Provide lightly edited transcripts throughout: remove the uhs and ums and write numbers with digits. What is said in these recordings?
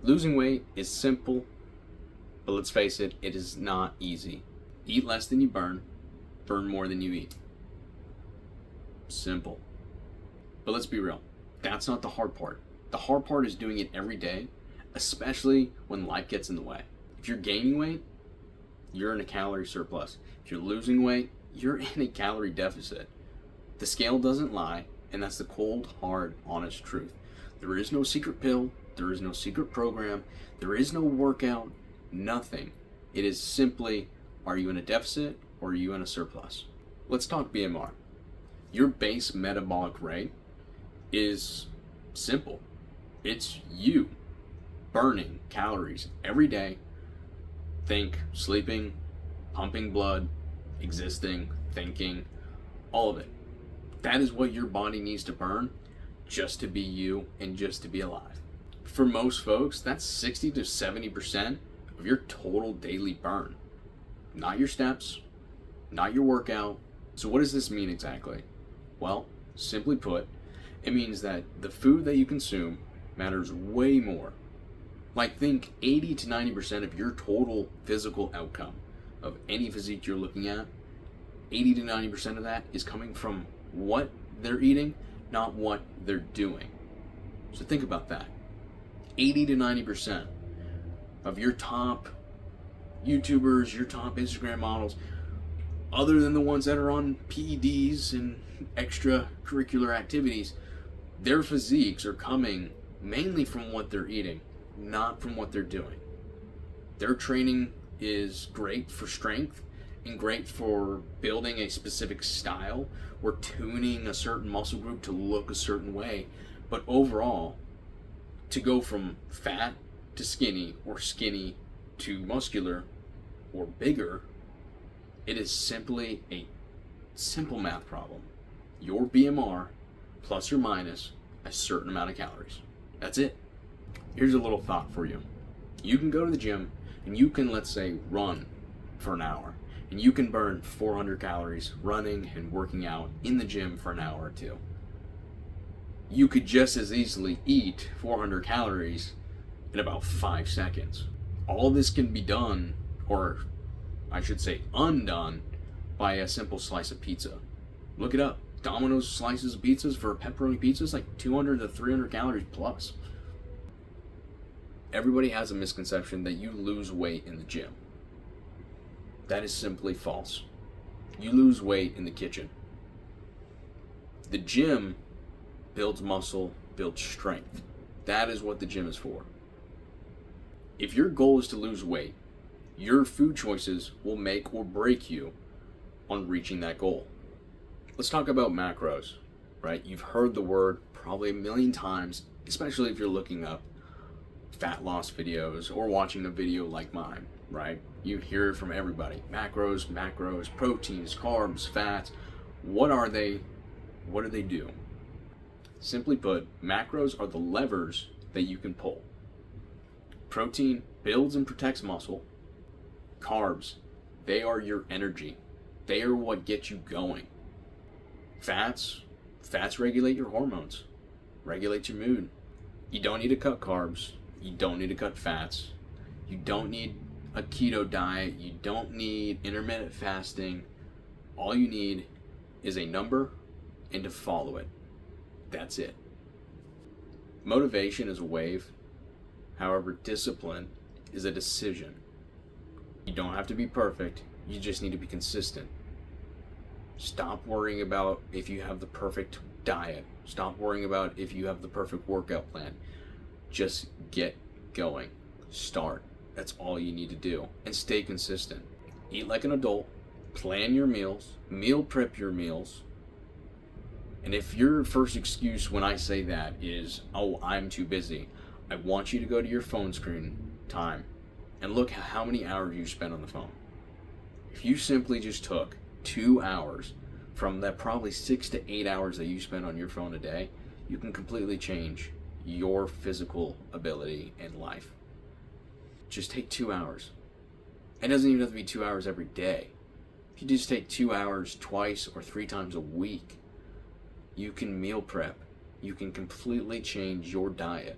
Losing weight is simple, but let's face it, it is not easy. Eat less than you burn more than you eat. Simple. But let's be real, that's not the hard part. The hard part is doing it every day, especially when life gets in the way. If you're gaining weight, you're in a calorie surplus. If you're losing weight, you're in a calorie deficit. The scale doesn't lie, and that's the cold, hard, honest truth. There is no secret pill, there is no secret program, there is no workout, nothing. It is simply, are you in a deficit or are you in a surplus? Let's talk BMR. Your base metabolic rate is simple. It's you burning calories every day. Think sleeping, pumping blood, existing, thinking, all of it. That is what your body needs to burn just to be you and just to be alive. For most folks, that's 60 to 70% of your total daily burn. Not your steps, not your workout. So what does this mean exactly? Well, simply put, it means that the food that you consume matters way more. Like think 80 to 90% of your total physical outcome of any physique you're looking at, 80 to 90% of that is coming from what they're eating, not what they're doing. So think about that. 80 to 90% of your top YouTubers, your top Instagram models, other than the ones that are on PEDs and extracurricular activities, their physiques are coming mainly from what they're eating, not from what they're doing. Their training is great for strength and great for building a specific style or tuning a certain muscle group to look a certain way. But overall, to go from fat to skinny or skinny to muscular or bigger, it is simply a simple math problem. Your BMR plus or minus a certain amount of calories. That's it. Here's a little thought for you. You can go to the gym and you can, let's say, run for an hour. And you can burn 400 calories running and working out in the gym for an hour or two. You could just as easily eat 400 calories in about 5 seconds. All this can be done, or I should say undone, by a simple slice of pizza. Look it up. Domino's slices of pizzas for a pepperoni pizza is like 200 to 300 calories plus. Everybody has a misconception that you lose weight in the gym. That is simply false. You lose weight in the kitchen. The gym builds muscle, builds strength. That is what the gym is for. If your goal is to lose weight, your food choices will make or break you on reaching that goal. Let's talk about macros, right? You've heard the word probably a million times, especially if you're looking up fat loss videos or watching a video like mine, right? You hear it from everybody. Macros, proteins, carbs, fats. What are they? What do they do? Simply put, macros are the levers that you can pull. Protein builds and protects muscle. Carbs, they are your energy. They are what gets you going. Fats regulate your hormones, regulate your mood. You don't need to cut carbs. You don't need to cut fats. You don't need a keto diet. You don't need intermittent fasting. All you need is a number and to follow it. That's it. Motivation is a wave. However, discipline is a decision. You don't have to be perfect. You just need to be consistent. Stop worrying about if you have the perfect diet. Stop worrying about if you have the perfect workout plan. Just get going. Start. That's all you need to do. And stay consistent. Eat like an adult. Plan your meals. Meal prep your meals. And if your first excuse when I say that is, oh, I'm too busy, I want you to go to your phone screen time and look at how many hours you spend on the phone. If you simply just took 2 hours from that probably 6 to 8 hours that you spend on your phone a day, you can completely change your physical ability and life. Just take 2 hours. It doesn't even have to be 2 hours every day. If you just take 2 hours twice or 3 times a week, you can meal prep. You can completely change your diet.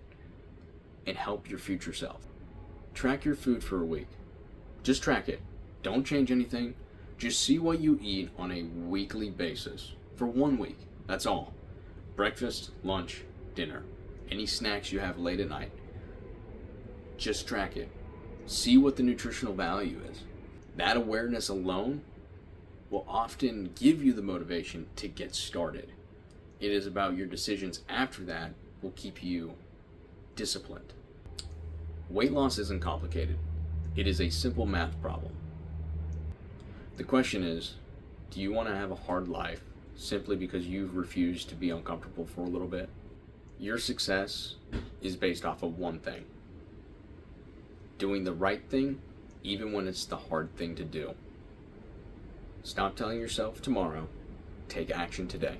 and help your future self. Track your food for a week. Just track it. Don't change anything. Just see what you eat on a weekly basis for 1 week. That's all. Breakfast, lunch, dinner, any snacks you have late at night. Just track it. See what the nutritional value is. That awareness alone will often give you the motivation to get started. It is about your decisions after that will keep you disciplined. Weight loss isn't complicated. It is a simple math problem. The question is, do you want to have a hard life simply because you've refused to be uncomfortable for a little bit? Your success is based off of one thing: doing the right thing even when it's the hard thing to do. Stop telling yourself tomorrow. Take action today.